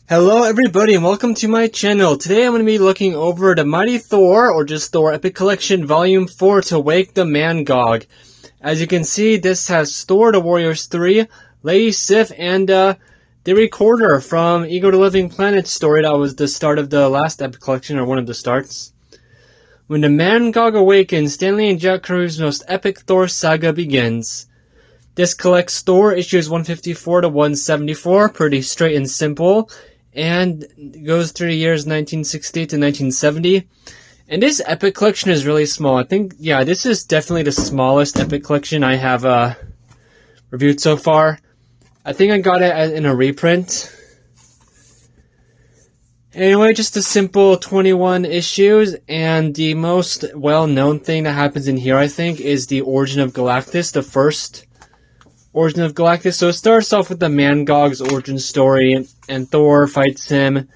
Hello everybody and welcome to my channel. Today I'm going to be looking over the Mighty Thor, or just Thor Epic Collection Volume 4 to Wake the Mangog. As you can see, this has Thor the Warriors 3, Lady Sif, and the Recorder from Ego the Living Planet story that was the start of the last Epic Collection, or one of the starts. When the Mangog awakens, Stanley and Jack Kirby's most epic Thor saga begins. This collects Thor issues 154 to 174, pretty straight and simple, and goes through the years 1960 to 1970. And this Epic Collection is really small. I think, yeah, this is definitely the smallest Epic Collection I have reviewed so far. I think I got it in a reprint. Anyway, just a simple 21 issues, and the most well-known thing that happens in here, I think, is the origin of Galactus, the first origin of Galactus. So it starts off with the Mangog's origin story, and Thor fights him,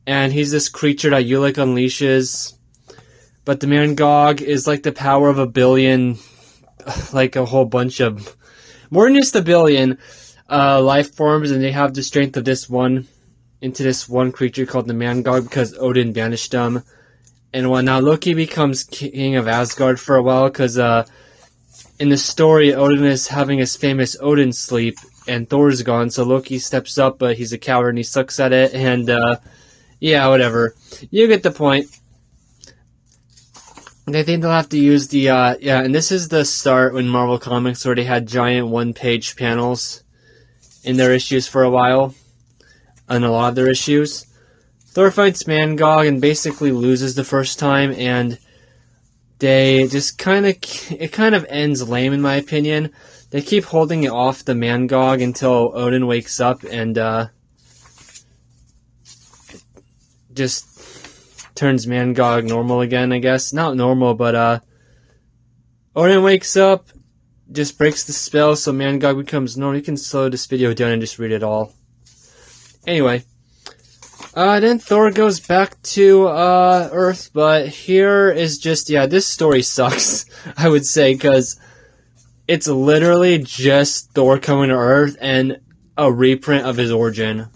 and he's this creature that Ulik unleashes. But the Mangog is like the power of a billion, like a whole bunch of, more than just a billion life forms, and they have the strength of this one, into this one creature called the Mangog because Odin banished them. And whatnot. Loki becomes king of Asgard for a while because in the story, Odin is having his famous Odin sleep, and Thor's gone, so Loki steps up, but he's a coward and he sucks at it, and, yeah, whatever. You get the point. They think they'll have to use the, yeah, and this is the start when Marvel Comics already had giant one-page panels in their issues for a while, in a lot of their issues. Thor fights Mangog and basically loses the first time, and they just it kind of ends lame in my opinion. They keep holding it off the Mangog until Odin wakes up and just turns Mangog normal again, I guess. Not normal, but Odin wakes up, just breaks the spell, so Mangog becomes normal. You can slow this video down and just read it all. Anyway. Then Thor goes back to Earth, but here is just, yeah, this story sucks, I would say, because it's literally just Thor coming to Earth and a reprint of his origin.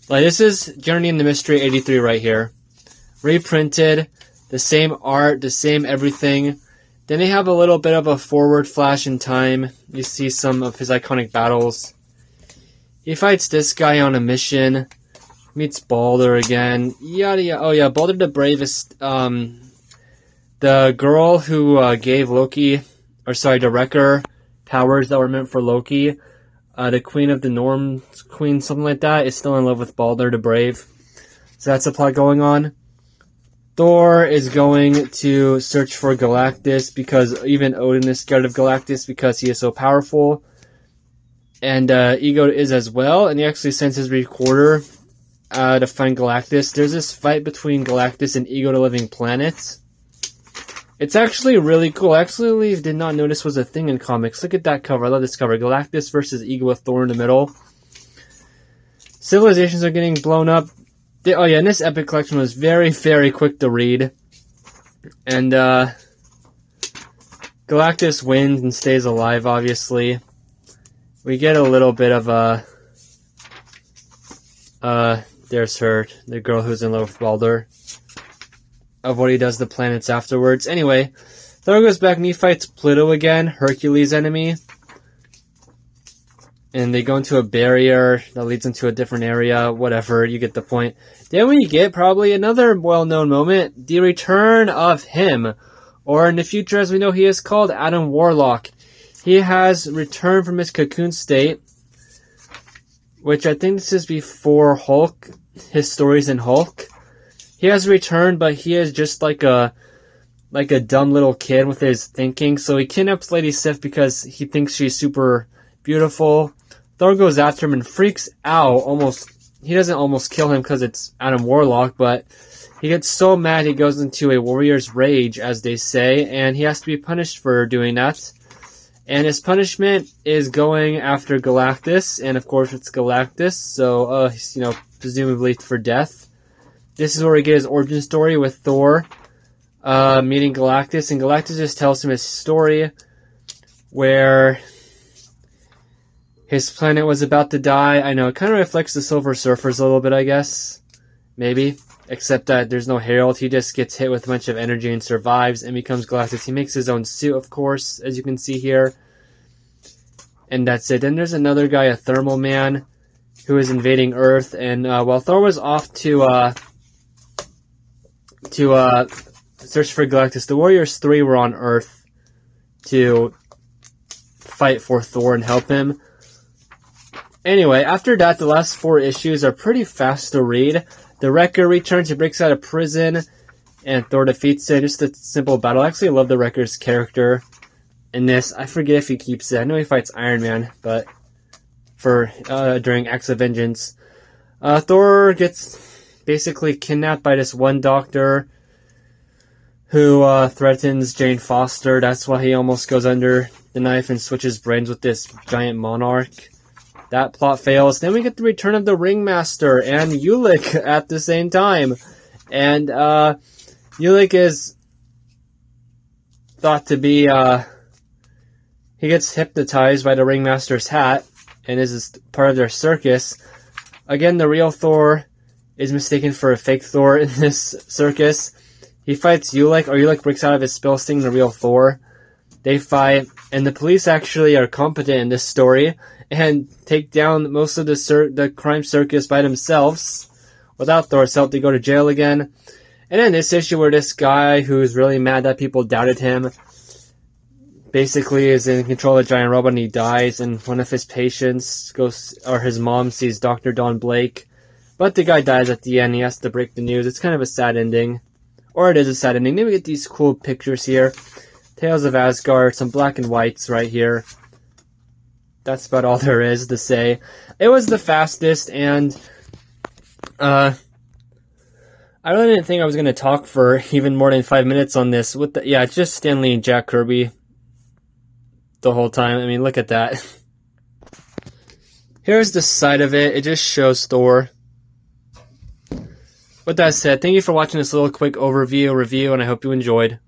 Like, this is Journey in the Mystery 83 right here. Reprinted, the same art, the same everything. Then they have a little bit of a forward flash in time. You see some of his iconic battles. He fights this guy on a mission. Meets Balder again. Yada yada. Oh yeah, Balder the Bravest. The girl who gave Loki, or sorry, the Wrecker powers that were meant for Loki. The Queen of the Norm Queen, something like that, is still in love with Balder the Brave. So that's a plot going on. Thor is going to search for Galactus because even Odin is scared of Galactus because he is so powerful. And Ego is as well, and he actually sends his recorder to find Galactus. There's this fight between Galactus and Ego the Living Planet. It's actually really cool. I actually did not know this was a thing in comics. Look at that cover. I love this cover. Galactus versus Ego with Thor in the middle. Civilizations are getting blown up. Oh yeah, and this Epic Collection was very, very quick to read. And Galactus wins and stays alive, obviously. We get a little bit of a there's the girl who's in love with Balder, of what he does to the planets afterwards. Anyway, Thor goes back and he fights Pluto again, Hercules' enemy. And they go into a barrier that leads into a different area, whatever, you get the point. Then we get probably another well-known moment, the return of him, or in the future as we know he is called Adam Warlock. He has returned from his cocoon state, which I think this is before Hulk, his stories in Hulk. He has returned, but he is just like a dumb little kid with his thinking. So he kidnaps Lady Sif because he thinks she's super beautiful. Thor goes after him and freaks out. He doesn't almost kill him because it's Adam Warlock, but he gets so mad he goes into a warrior's rage, as they say, and he has to be punished for doing that. And his punishment is going after Galactus, and of course it's Galactus, so, presumably for death. This is where we get his origin story with Thor meeting Galactus, and Galactus just tells him his story, where His planet was about to die. I know, it kind of reflects the Silver Surfers a little bit, I guess. Maybe. Except that there's no Herald. He just gets hit with a bunch of energy and survives and becomes Galactus. He makes his own suit, of course, as you can see here. And that's it. Then there's another guy, a Thermal Man, who is invading Earth. And while Thor was off to search for Galactus, the Warriors 3 were on Earth to fight for Thor and help him. Anyway, after that, the last 4 issues are pretty fast to read. The Wrecker returns, he breaks out of prison, and Thor defeats it. Just a simple battle. I actually love the Wrecker's character in this. I forget if he keeps it. I know he fights Iron Man, but during Acts of Vengeance. Thor gets basically kidnapped by this one doctor who threatens Jane Foster. That's why he almost goes under the knife and switches brains with this giant monarch. That plot fails. Then we get the return of the Ringmaster and Ulik at the same time. And Ulik is thought to be... he gets hypnotized by the Ringmaster's hat and is part of their circus. Again, the real Thor is mistaken for a fake Thor in this circus. He fights Ulik, or Ulik breaks out of his spell, stinging the real Thor. They fight, and the police actually are competent in this story and take down most of the crime circus by themselves without Thor's help. They go to jail again. And in this issue where this guy who's really mad that people doubted him basically is in control of the giant robot and he dies, and one of his patients goes, or his mom sees Dr. Don Blake, but the guy dies at the end. He has to break the news. It's kind of a sad ending, or it is a sad ending. Then we get these cool pictures here. Tales of Asgard, some black and whites right here. That's about all there is to say. It was the fastest, and I really didn't think I was going to talk for even more than 5 minutes on this. It's just Stan Lee and Jack Kirby the whole time. I mean, look at that. Here's the side of it. It just shows Thor. With that said, thank you for watching this little quick overview review, and I hope you enjoyed.